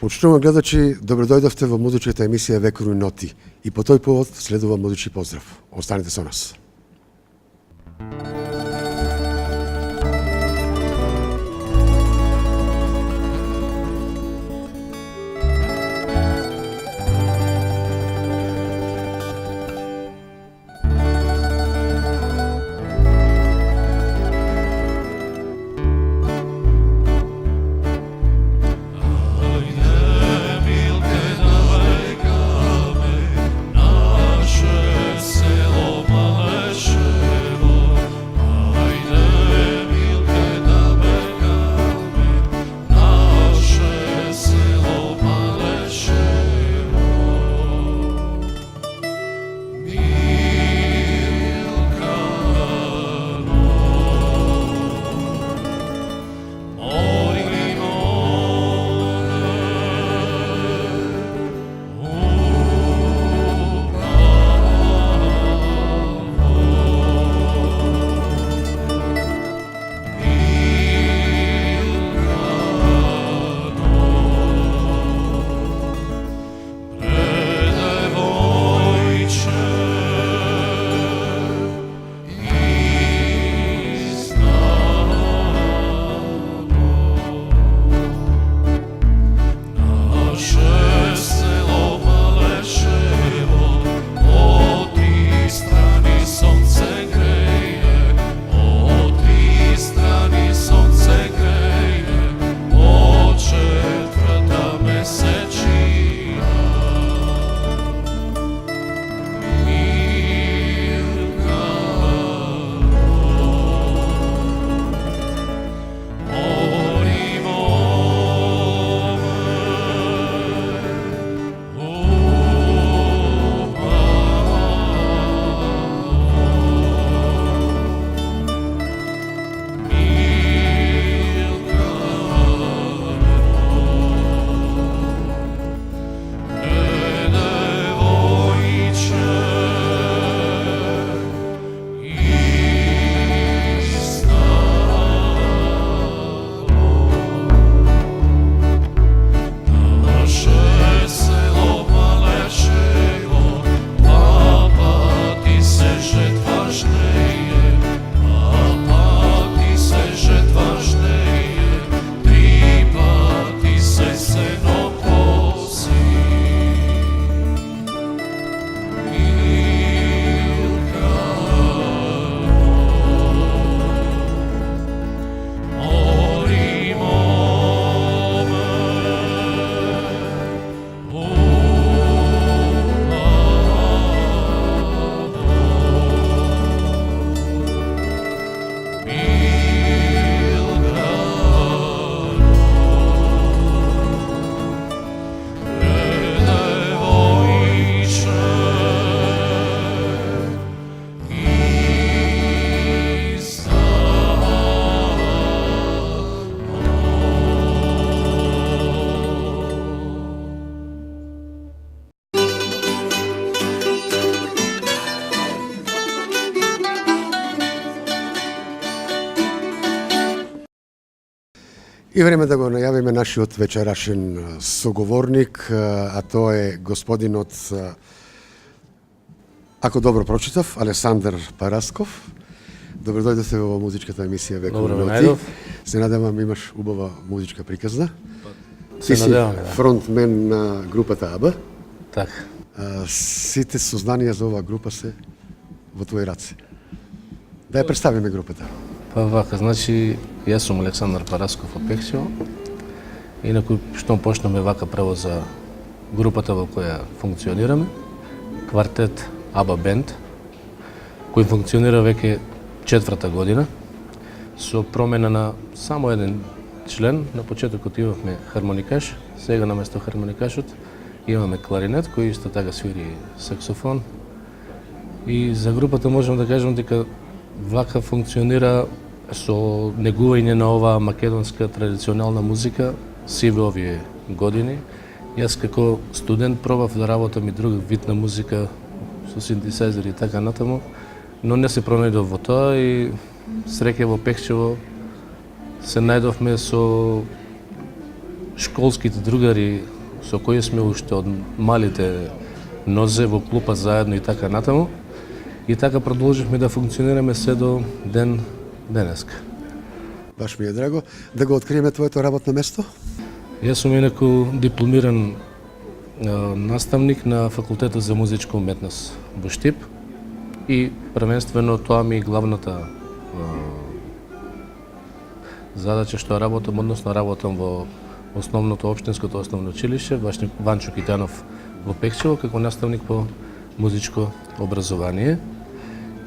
Почитувани гледачи, добродојдовте во музичката емисија Векоруј ноти и по тој повод следува музички поздрав. Останете со нас. И време да го најавиме нашиот вечерашен соговорник, а тоа е господинот, ако добро прочитав, Алесандар Парасков. Добродојдовте во музичката емисија Векоруј ноти. Се надевам имаш убава музичка приказна. Ти си фронтмен на групата АБА. Така. Сите сознанија за оваа група се во твои раце. Да ја представиме групата. Па вака, значи, јас сум Александар Парасков од Пехчево. Инаку, што почнеме вака право за групата во која функционираме, квартет АБА Бенд, кој функционира веќе 4-та година, со промена на само еден член. На почетокот имавме хармоникаш, сега наместо хармоникашот имаме кларинет, кој исто така свири саксофон. И за групата можам да кажам дека вака функционира со негување на оваа македонска традиционална музика сиве овие години. Јас како студент пробав да работам и друг вид на музика со синтесайзери и така натаму, но не се пронајдов во тоа и среќа во Пехчево се најдовме со школските другари со кои сме уште од малите нозе во клупа заедно и така натаму. И така продолживме да функционираме се до ден денеска. Баш ми е драго да го откриеме твоето работно место. Јас сум инаку дипломиран наставник на Факултетот за музичка уметност во Штип и првенствено тоа ми е главната задача што работам, односно работам во основното општинското основно училиште Ванчо Китјанов во Пехчево како наставник по музичко образование.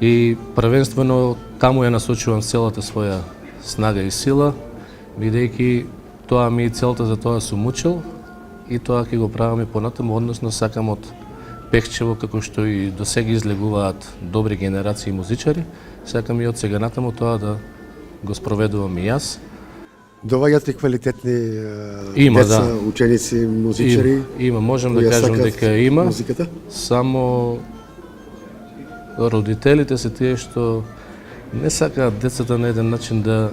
И првенствено таму ја насочувам целата своја снага и сила, бидејќи тоа ми е целта, за тоа сум учил и тоа ќе го правам и понатаму, односно сакам од Пехчево, како што и до сега излегуваат добри генерации музичари, сакам и од сега натаму тоа да го спроведувам и јас. Доваѓаат ли квалитетни Има, деца, да. ученици, музичари? Има, можам да кои ја кажам сакаат дека има. музиката? Само родителите се тие што не сакаат децата на еден начин да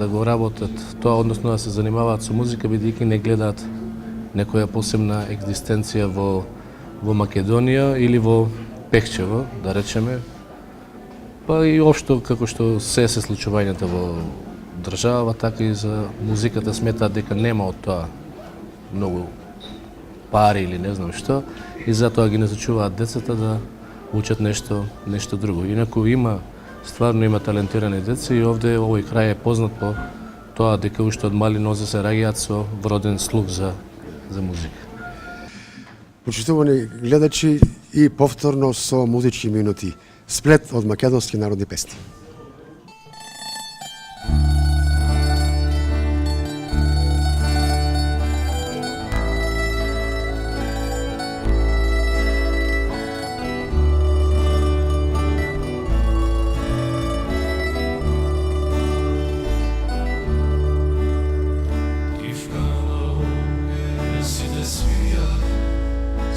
го работат тоа, односно да се занимаваат со музика, бидејќи не гледаат некоја посебна екзистенција во Македонија или во Пехчево, да речеме. Па и општо како што се случувањата во држава, така и за музиката сметаат дека нема од тоа многу пари или не знам што, и затоа ги насочуваат децата да учат нешто друго. Инаку стварно има талентирани деца и овде овој крај е познат по тоа дека уште од мали нозе се раѓаат со вроден слух за музика. Почитувани гледачи, и повторно со музички минути, сплет од македонски народни песни.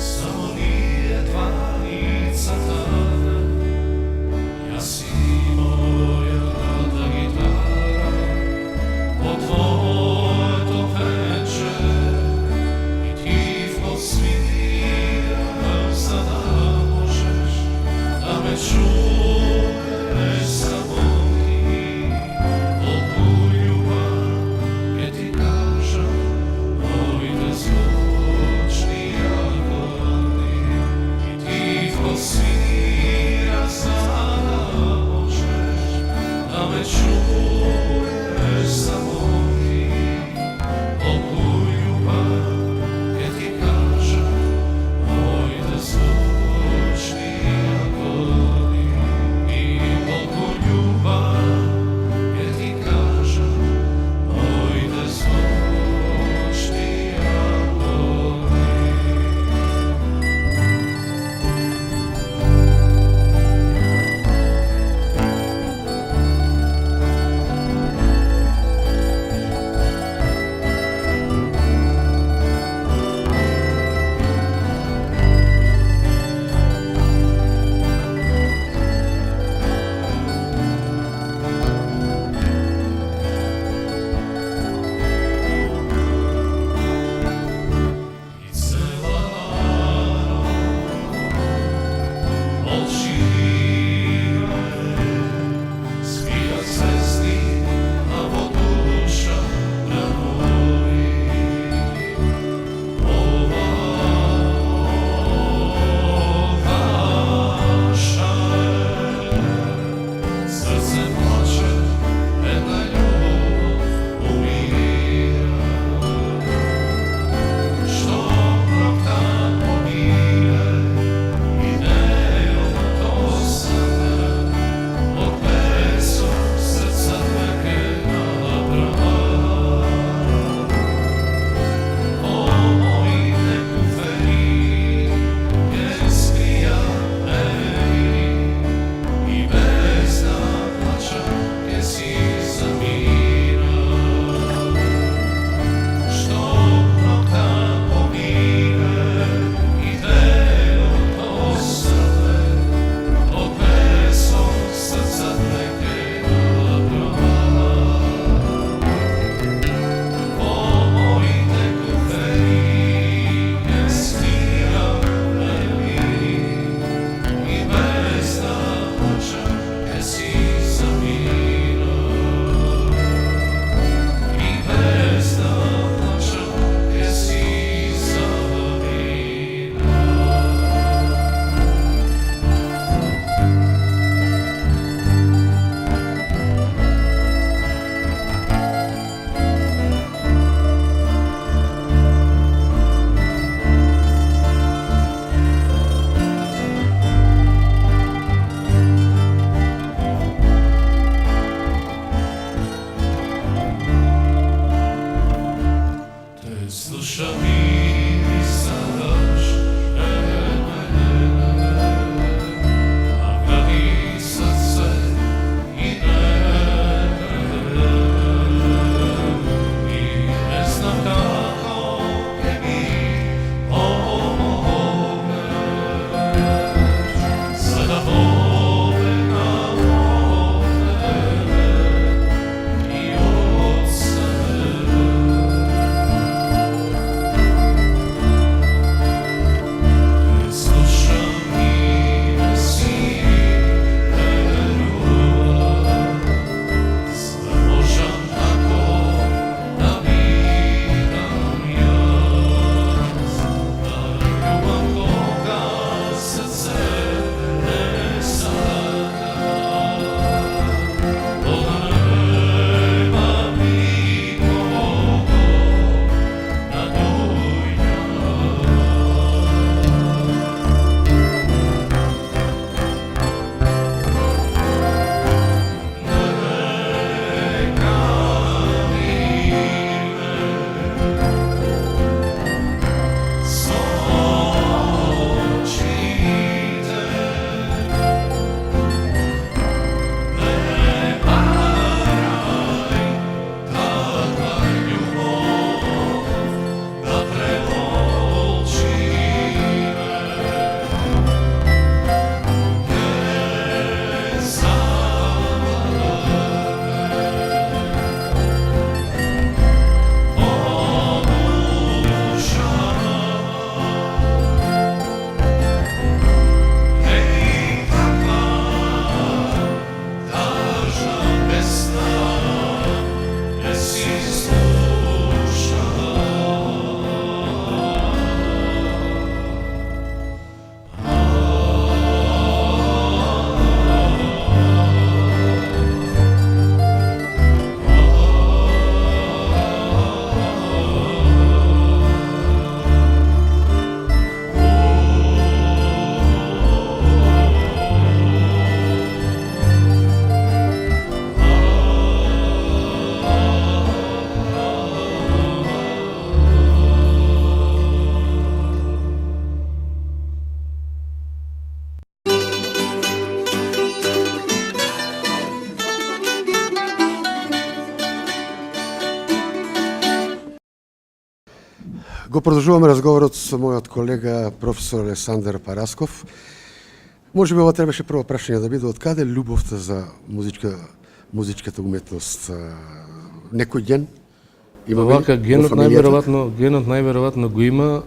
Samo nije dva i catana, ja si imao Го продолжуваме разговорот со мојот колега професор Александар Парасков. Може би ова требаше прво прашање да биде од каде љубовта за музичката уметност? Некој ген има вака генот најверојатно го има,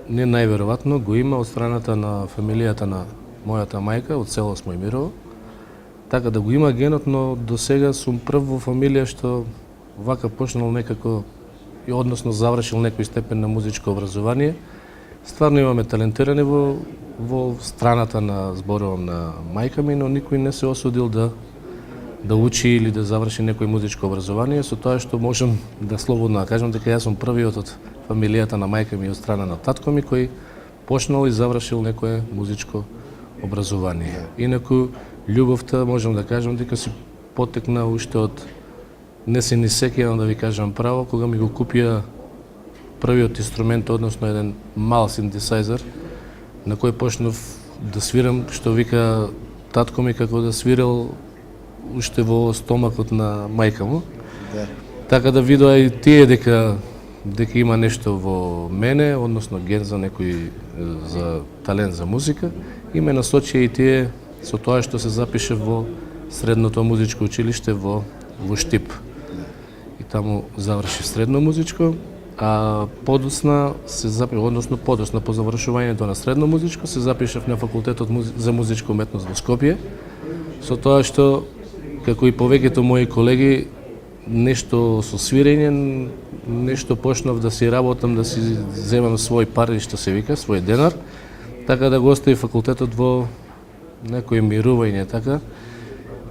не најверојатно го има од страната на фамилијата на мојата мајка од село Смојмирово. Така да го има генот, но до сега сум прв во фамилија што вака почнал некако и односно завршил некој степен на музичко образование. Стварно имаме талентирани во страната на зборувам на мајка ми, но никој не се осудил да учи или да заврши некој музичко образование, со тоа што можам да слободно кажам дека јас сум првиот од фамилијата на мајка ми од страна на татко ми кој почнал и завршил некое музичко образование. Инаку љубовта можам да кажам дека си потекна уште од не се ни сеќавам да ви кажам право, кога ми го купија првиот инструмент, односно еден мал синтесајзер, на кој почнав да свирам, што вика татко ми како да свирал уште во стомакот на мајка му. Да. Така да видоа и тие дека има нешто во мене, односно ген за некој за талент за музика, и ме насочија и тие со тоа што се запише во средното музичко училиште во Штип. И таму заврши средно музичко, а подоцна подоцна по завршувањето на средно музичко се запишав на факултетот за музичка уметност во Скопје, со тоа што како и повеќето мои колеги нешто со свирење, нешто почнав да си работам, да си земам свој пари, што се вика, свој денар, така да го остави факултетот во некој мирување, така.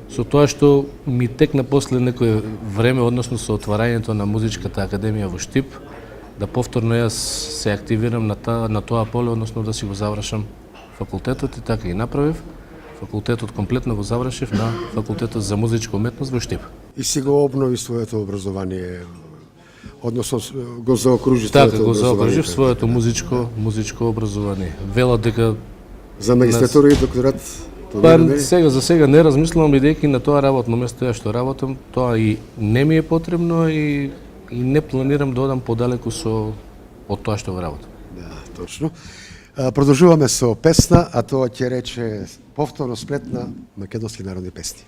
Со тоа што ми текна после некое време, односно со отварањето на музичката академија во Штип, да повторно јас се активирам на тоа поле, односно да си го завршам факултетот, и така и направив. Факултетот комплетно го завршив на факултетот за музичка уметност во Штип. И си го обнови своето образование односно го заокружи Така го заокружив своето музичко образование. Велат дека за магистратура и докторат. За сега не размислувам, бидејќи на тоа работно место ја што работам, тоа и не ми е потребно и не планирам да одам подалеку од тоа што го работам. Да, точно. Продолжуваме со песна, а тоа ќе рече повторно сплет на македонски народни песни.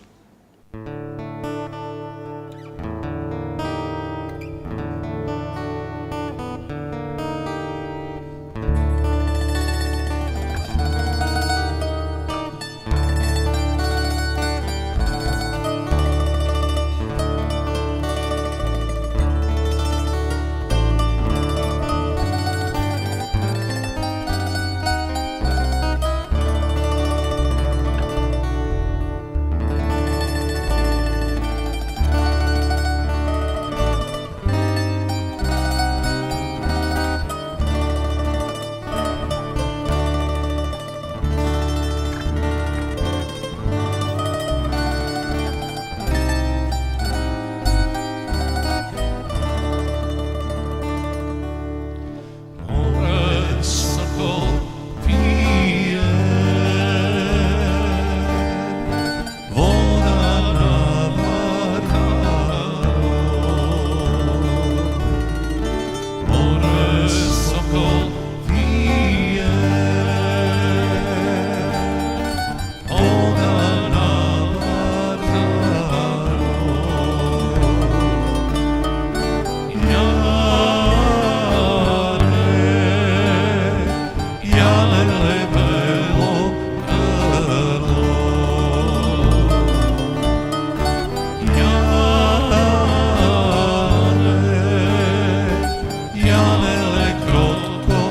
Janele krotko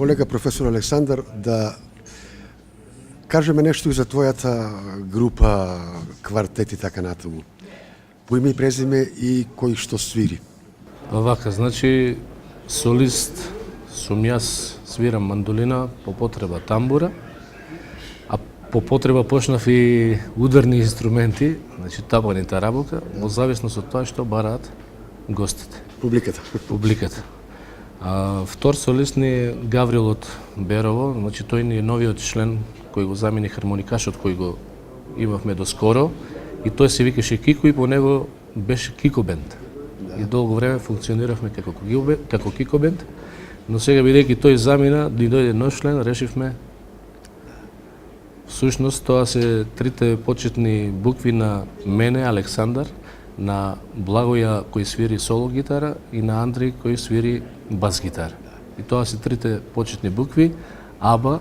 колега професор Александар, да кажеме нешто и за твојата група, квартет и така натаму. По име и презиме и кој што свири. Па вака, значи солист сум јас, свирам мандолина, по потреба тамбура, а по потреба почнав и ударни инструменти, значи табани тарабука, во зависност од тоа што бараат гостите. Публиката. Втор солист ни е Гаврил од Берово, значи тој ни е новиот член кој го замени хармоникашот кој го имавме доскоро и тој се викаше Кико и по него беше Кико бенд. И долго време функциониравме како Кико бенд, но сега бидејќи тој замина, ни дојде нов член, решивме всушност тоа се трите почетни букви на мене, Александар, на Благоја кој свири соло гитара и на Андри кој свири бас гитара. И тоа се трите почетни букви, аба,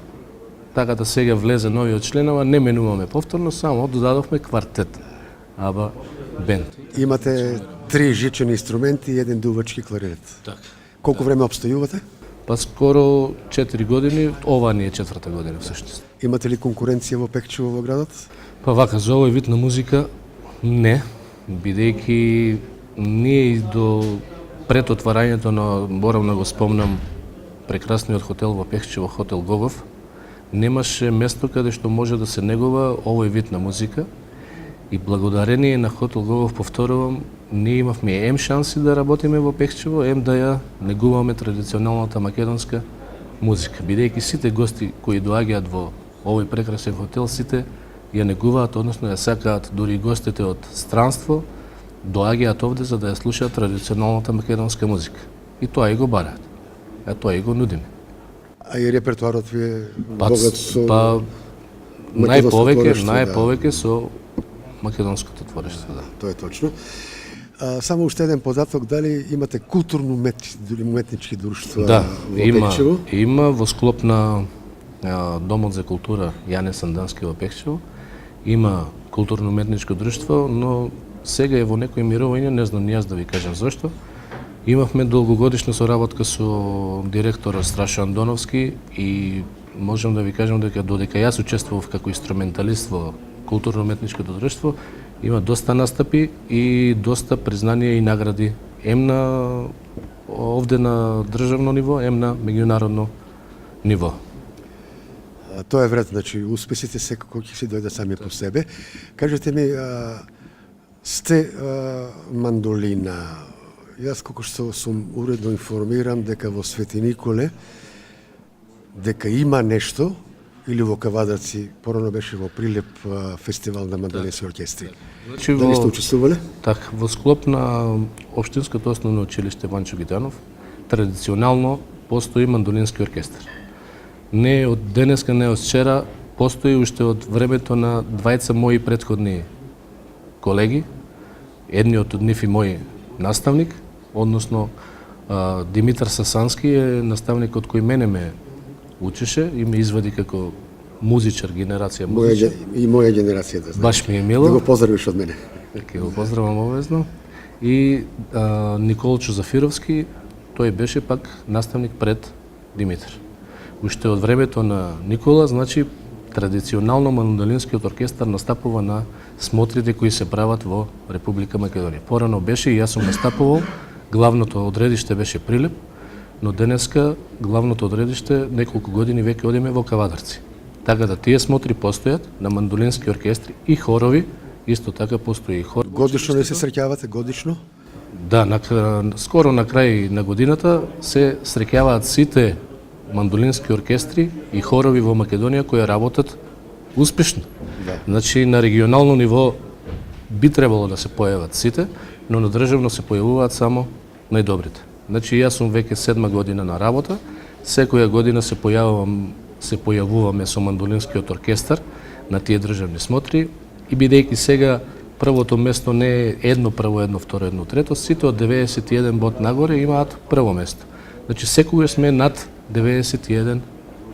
така да сега влезе новиот членова, не менуваме повторно, само додадовме квартет, аба бенд. Имате 3 жичени инструменти и еден дувачки кларинет. Така. Колку време обстојувате? Па скоро 4 години, ова ни е 4-та година всушност. Имате ли конкуренција во Пехчево во градот? Па вака, за овој вид на музика, не, бидејќи ние и до пред отварањето на, морам да го спомнам, прекрасниот хотел во Пехчево, хотел Гогов, немаше место каде што може да се негува овој вид на музика и благодарение на хотел Гогов, повторувам, ние имавме ем шанси да работиме во Пехчево, ем да ја негуваме традиционалната македонска музика, бидејќи сите гости кои доаѓаат во овој прекрасен хотел, сите ја негуваат, односно ја сакаат, дури гостите од странство доаѓаат овде за да ја слушаат традиционалната македонска музика. И тоа и го бараат. А тоа и го нудиме. А и репертуарот ви е богат со најповеќе со македонското творештво, да. Тоа е точно. Само уште еден податок, дали имате културно-уметнички друштва во Пехчево? Да, има во склоп на Домот за култура Јане Сандански во Пехчево. Има културно-уметничко друштво, но сега е во некој мировање, не знам ни јас да ви кажам зошто. Имавме долгогодишна соработка со директорот Страшо Андоновски и можам да ви кажам дека додека јас учествував како инструменталист во културно-уметничкото друштво, има доста настапи и доста признанија и награди на овде на државно ниво, на меѓународно ниво. Тоа е вред, значи успесите секако ќе си дојдат сами по себе. Кажете ми, сте мандолина. Јас колку што сум уредно информиран дека во Свети Николе дека има нешто или во Кавадарци, порано беше во Прилеп фестивал на мандолински оркестри. Значи, дали сте учествувале? Така, во склоп на Општинското основно училиште Ванчо Гитанов, традиционално постои мандолински оркестар. Не од денеска, не од вчера, постои уште од времето на двајца мои претходни колеги, едниот од нив и мој наставник, односно Димитар Сасански е наставникот кој мене ме учеше и ме извади како музичар, генерација музичар. И моја генерација, да знам. Баш ми е мило. Да го поздравиш од мене. Ќе го поздравам обвезно. И Николчо Зафировски, тој беше пак наставник пред Димитар. Уште од времето на Никола, значи, традиционално мандолинскиот оркестар настапува на смотрите кои се прават во Република Македонија. Порано беше и јас сум настапувал, главното одредиште беше Прилеп, но денеска главното одредиште неколку години веќе одиме во Кавадарци. Така да тие смотри постојат на мандолински оркестри и хорови, исто така постои и хор. Годишно не се среќавате, годишно? Да, скоро на крај на годината се среќаваат сите мандолински оркестри и хорови во Македонија кои работат успешно. Да. Значи на регионално ниво би требало да се појават сите, но на државно се појавуваат само најдобрите. Значи јас сум веќе 7 година на работа, секоја година се појавуваме со мандолинскиот оркестар на тие државни смотри и бидејќи сега првото место не е едно прво, едно второ, едно трето, сите од 91 бод нагоре имаат прво место. Значи секогаш сме над 91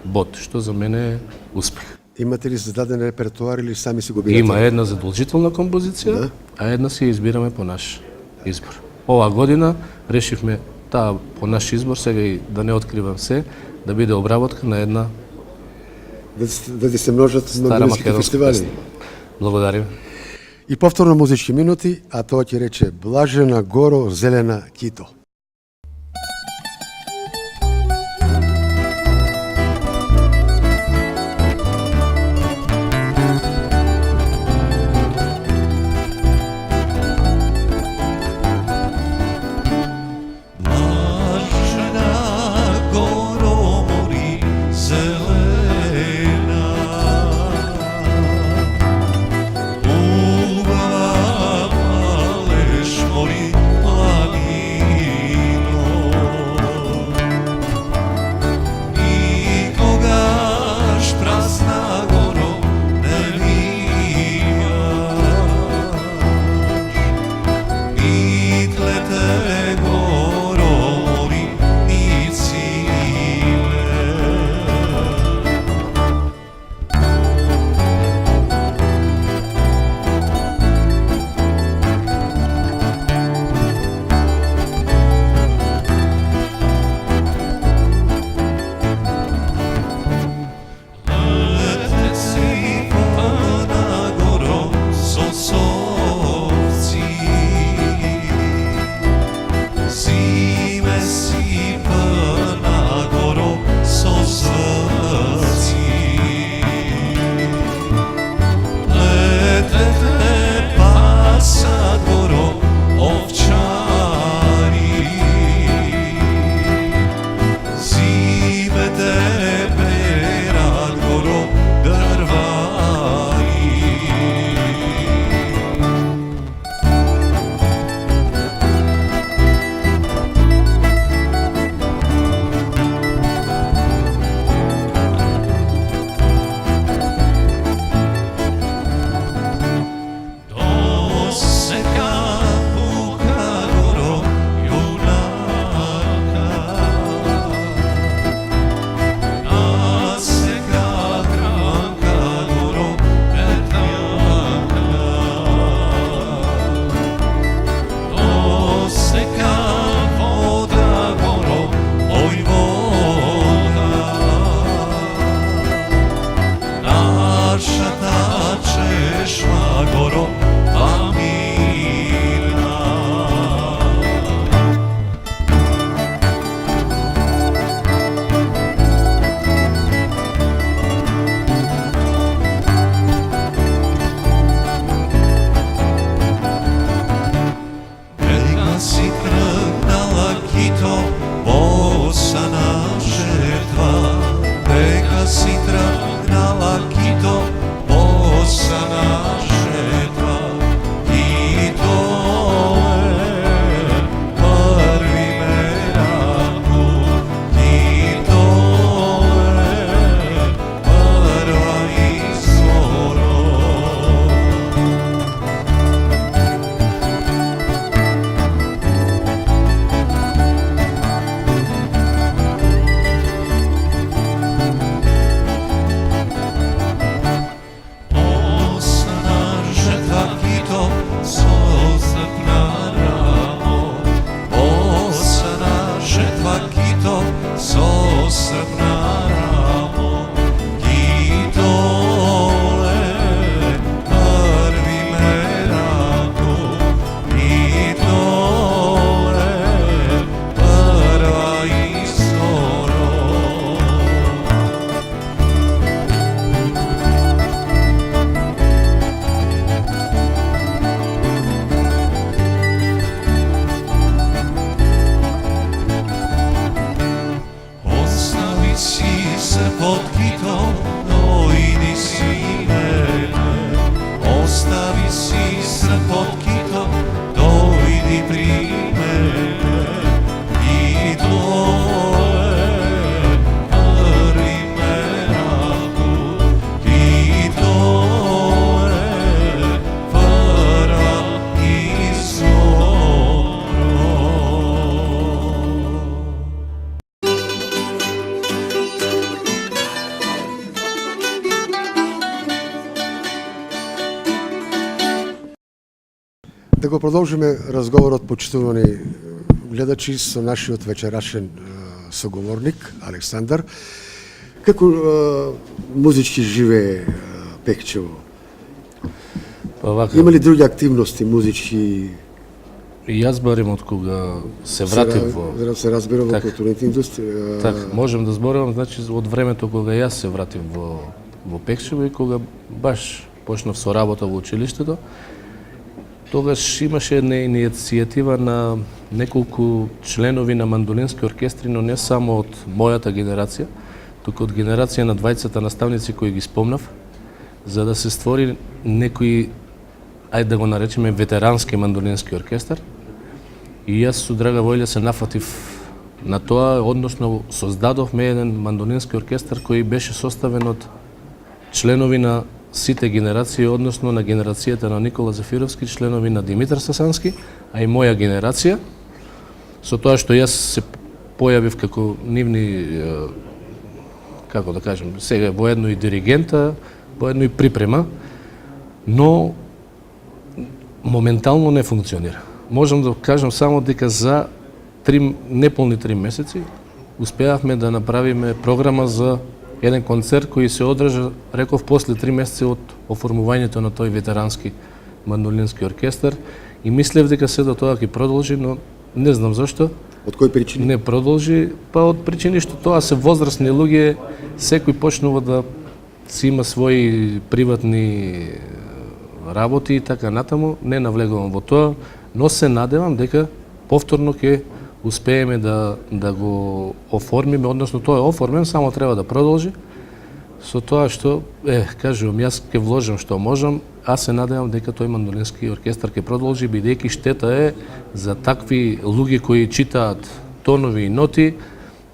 бод, што за мене е успех. Имате ли зададен репертуар или сами си го бирате? Има една задолжителна композиција, да, а една си избираме по наш избор. Оваа година решивме таа по наш избор, сега и да не откривам се, да биде обработка на една да се множат стара македонските македонска фестивали. песна. Благодарим. И повторно музички минути, а тоа ќе рече Блажена горо, зелена кито. Да го продолжиме разговорот, почитувани гледачи, со нашиот вечерашен соговорник Александар. Како музички живее Пекчево? Има ли други активности музички? Јас барем од кога се вратив во... се разбира во културната индустрија. Так, можем да зборувам, значи, од времето кога јас се вратив во Пекчево и кога баш почнав со работа во училиштето, тогаш имаше една иницијатива на неколку членови на мандолински оркестри, но не само од мојата генерација, туку од генерација на двајцата наставници кои ги спомнав, за да се створи некој, ајде да го наречеме, ветерански мандолински оркестар. И јас со драга волја се нафатив на тоа, односно создадовме еден мандолински оркестар кој беше составен од членови на сите генерации, односно на генерацијата на Никола Зафировски, членови на Димитар Сасански, а и моја генерација. Со тоа што јас се појавив како нивни, како да кажем, сега воедно и диригента, воедно и припрема, но моментално не функционира. Можам да кажам само дека за неполни 3 месеци успеавме да направиме програма за еден концерт кој се одржа, реков, после 3 месеци од оформувањето на тој ветерански мандолински оркестар и мислев дека се до тоа ќе продолжи, но не знам зашто. Од кои причини? Не продолжи, па од причини што тоа се возрастни луѓе, секој почнува да си има своји приватни работи и така натаму, не навлегувам во тоа, но се надевам дека повторно ќе успееме да го оформиме, односно тоа е оформен, само треба да продолжи. Со тоа што, кажувам, јас ќе вложам што можам, а се надевам дека тој мандолински оркестар ќе продолжи, бидејќи штета е за такви луѓе кои читаат тонови и ноти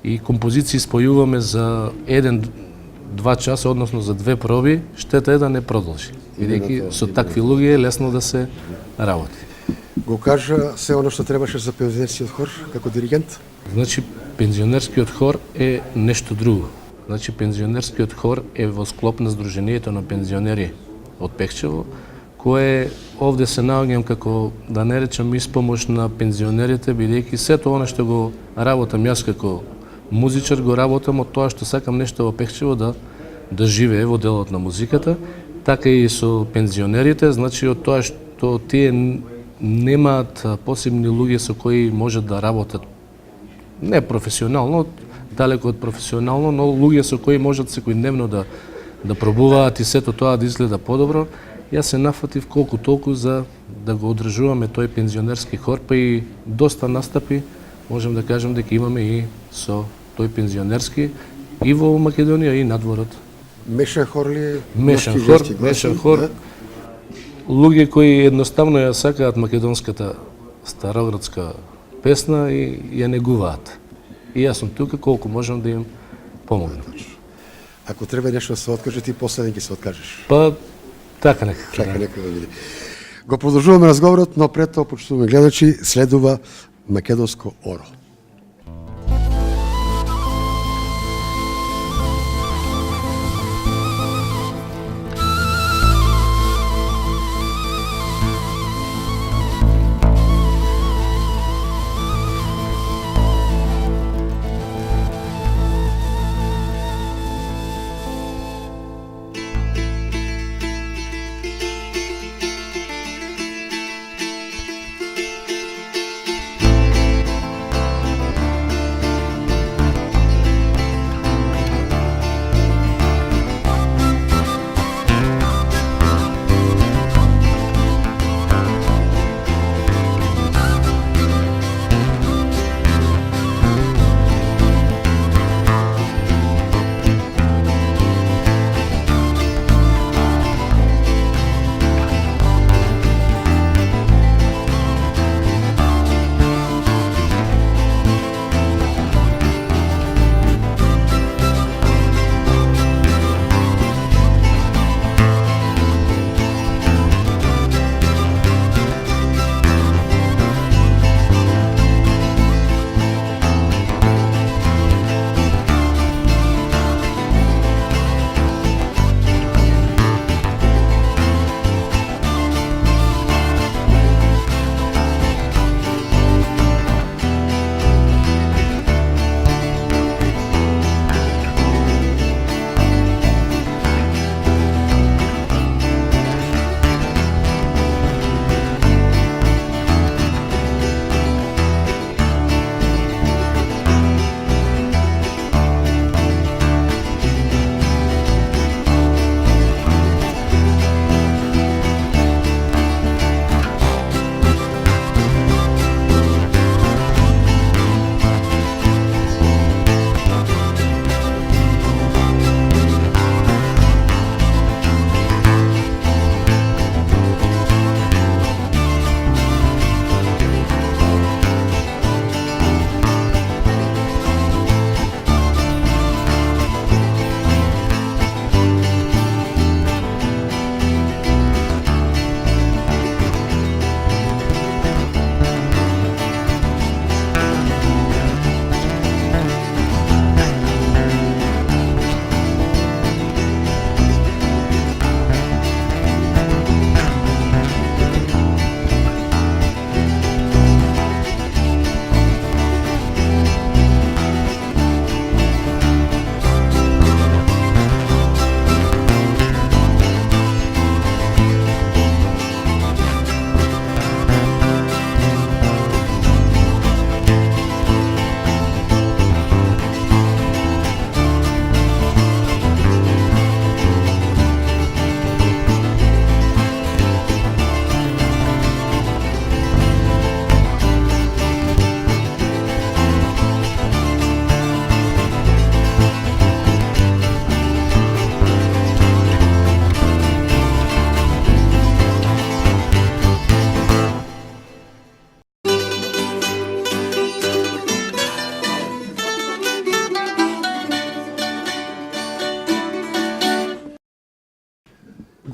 и композиции спојуваме за 1-2 часа, односно за 2 проби, штета е да не продолжи. Бидејќи со такви луѓе е лесно да се работи. Го кажа се оно што требаше за пензионерскиот хор како диригент? Значи, пензионерскиот хор е нешто друго. Значи, пензионерскиот хор е во склоп на Сдруженијето на пензионери од Пекчево, кое овде се наоѓам како, да не речам, испомош на пензионерите, бидејќи сето оно што го работам јас како музичар, го работам од тоа што сакам нешто во Пекчево да живее во делот на музиката, така и со пензионерите, значи од тоа што тие немаат посебни луѓе со кои можат да работат не професионално, далеко од професионално, но луѓе со кои можат секојдневно да пробуваат и сето тоа да изгледа подобро. Јас се нафатив колку толку за да го одржуваме тој пензионерски хор, па и доста настапи, можем да кажем дека имаме и со тој пензионерски и во Македонија и надворот. Мешан хор ли? Мешан хор. Луѓе кои едноставно ја сакаат македонската староградска песна и ја негуваат. И јас сум тука колку можам да им помогнам. Ако треба нешто да се откаже, ти последен ќе се откажеш. Па, така некако. Така некако да биде. Го продолжуваме разговорот, но пред тоа, почитуваме гледачи, следува македонско оро.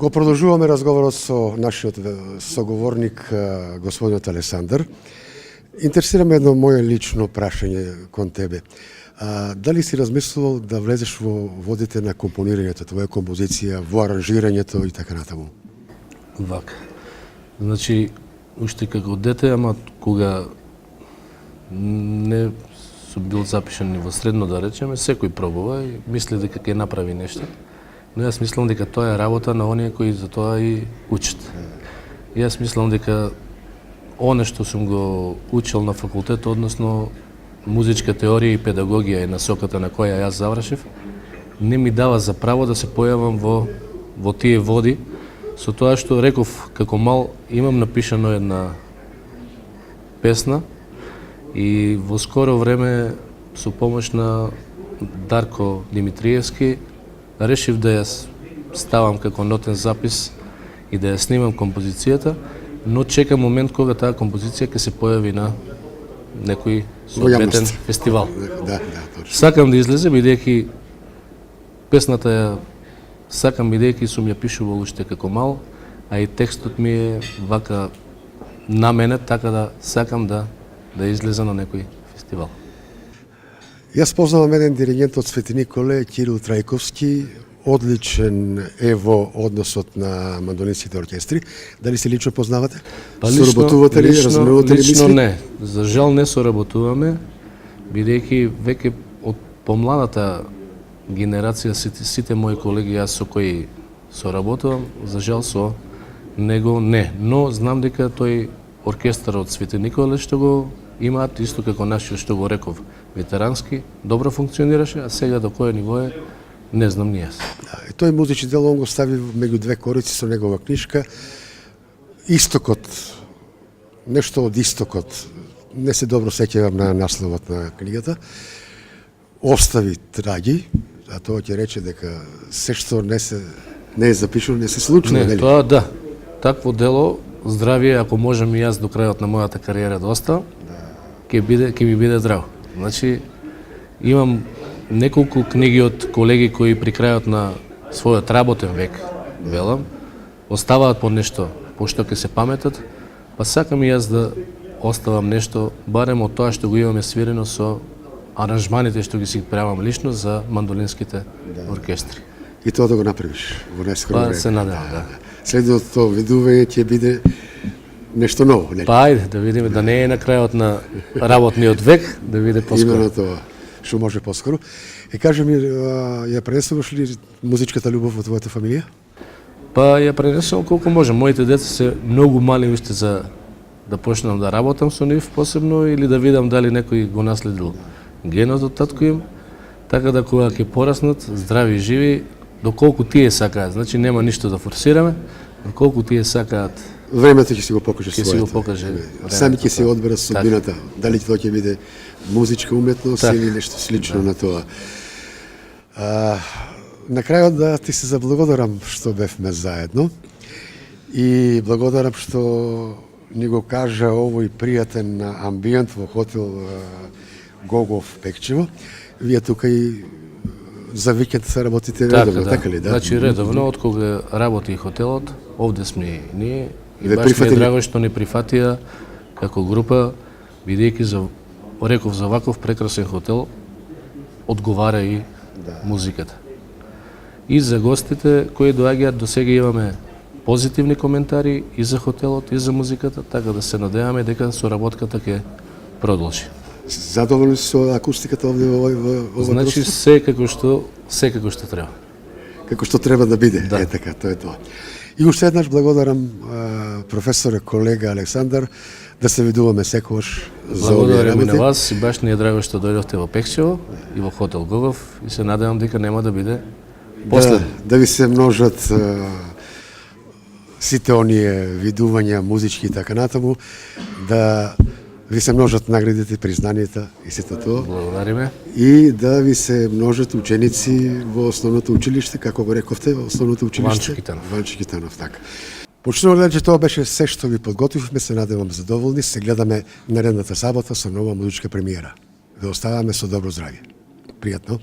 Го продолжуваме разговорот со нашиот соговорник, господинот Алесандар. Интересираме едно моје лично прашање кон тебе. Дали си размислувал да влезеш во водите на компонирањето, твоја композиција, во аранжирањето и така натаму? Вака. Значи, уште како дете, ама кога не сум бил запишан ни во средно, да речеме, секој пробува и мисли дека ќе направи нешто. Но јас мислам дека тоа е работа на оние кои за тоа и учат. Јас мислам дека оне што сум го учил на факултет, односно музичка теорија и педагогија е насоката на која јас завршив, не ми дава за право да се појавам во тие води, со тоа што реков како мал имам напишано една песна и во скоро време со помош на Дарко Димитриевски решив да ја ставам како нотен запис и да ја снимам композицијата, но чекам момент кога таа композиција ќе се појави на некој соодветен фестивал. Да, точно. Сакам да излезе, бидејќи песната ја сакам, бидејќи сум ја пишувал уште како мал, а и текстот ми е вака на мене, така да сакам да излезе на некој фестивал. Јас познавам еден диригент од Свети Николе, Кирил Трајковски, одличен е во односот на мандолинските оркестри. Дали се лично познавате? Соработувате ли, разменувате ли мисли? Лично не. За жал не соработуваме, бидејќи веќе од помладата генерација сите мои колеги јас со кои соработувам, за жал со него не. Но знам дека тој оркестар од Свети Николе што го имаат, исто како нашиот што го реков, ветерански, добро функционираше, а сега до кој ниво е, не знам ни јас. Да, и тој музички дел он го стави меѓу две корици со негова книжка. Истокот, нешто од Истокот, не се добро сеќавам на насловот на книгата, остави траги, а тоа ќе рече дека се што не е запишано, не се случува, нели? Не, тоа да. Такво дело, здравие, ако можам и јас до крајот на мојата кариера да оставам, ќе ми биде драго. Значи, имам неколку книги од колеги кои при крајот на својот работен век, велам, оставаат по нешто, пошто ќе се паметат, па сакам и јас да оставам нешто, барем од тоа што го имаме свирено со аранжманите што ги си правам лично за мандолинските оркестри. И тоа да го направиш во најскоро време. Па се надевам, да. Следното видување ќе биде нешто ново, нели? Па ајде, да видиме да не е на крајот на работниот век, да биде поскоро. Именно тоа, што може поскоро. И кажи ми, ја пренесуваш ли музичката љубов во твојата фамилија? Па ја пренесувам колку можам. Моите деца се многу мали уште за да почнам да работам со нив посебно или да видам дали некој го наследил генот од татко им, така да кога ќе пораснат, здрави и живи, доколку тие сакаат. Значи нема ништо да форсираме, доколку тие сакаат. Времето ќе си го покаже своето. Ќе си го покаже. Сами ќе си одбера судбината. Дали тоа ќе биде музичка уметност или нешто слично на тоа. На крајот да ти се заблагодарам што бевме заедно и благодарам што ни го кажа овој пријатен амбиент во хотел Гогов Пекчево. Вие тука и за викенд се работите редовно, така ли? Да? Значи редовно, од кога работи хотелот, овде сме и ние. И баш ми е драго што не прифатија како група, бидејќи реков за ваков прекрасен хотел, одговара и музиката. И за гостите кои доаѓаат, до сега имаме позитивни коментари и за хотелот, и за музиката, така да се надеваме дека соработката ќе продолжи. Задоволни со акустиката овде во овој Значи се како што треба. Како што треба да биде, да. Е така, тоа е тоа. И уште еднаш благодарам професоре, колега Александар, да се видуваме секогаш за овие работи. Благодарам и на вас и баш ни е драго што дојдовте во Пекчево и во хотел Гогов и се надевам дека нема да биде последно. Да ви се множат сите оние видувања, музички и така натаму, да ви се множат наградите, признанијата и сето тоа. Благодариме. И да ви се множат ученици во основното училиште, како го рековте, во основното училиште. Ванчо Китанов, така. Почнувам да тоа беше се што ви подготвивме, се надевам задоволни. Се гледаме наредната сабота со нова музичка премиера. Ве оставаме со добро здравје. Пријатно.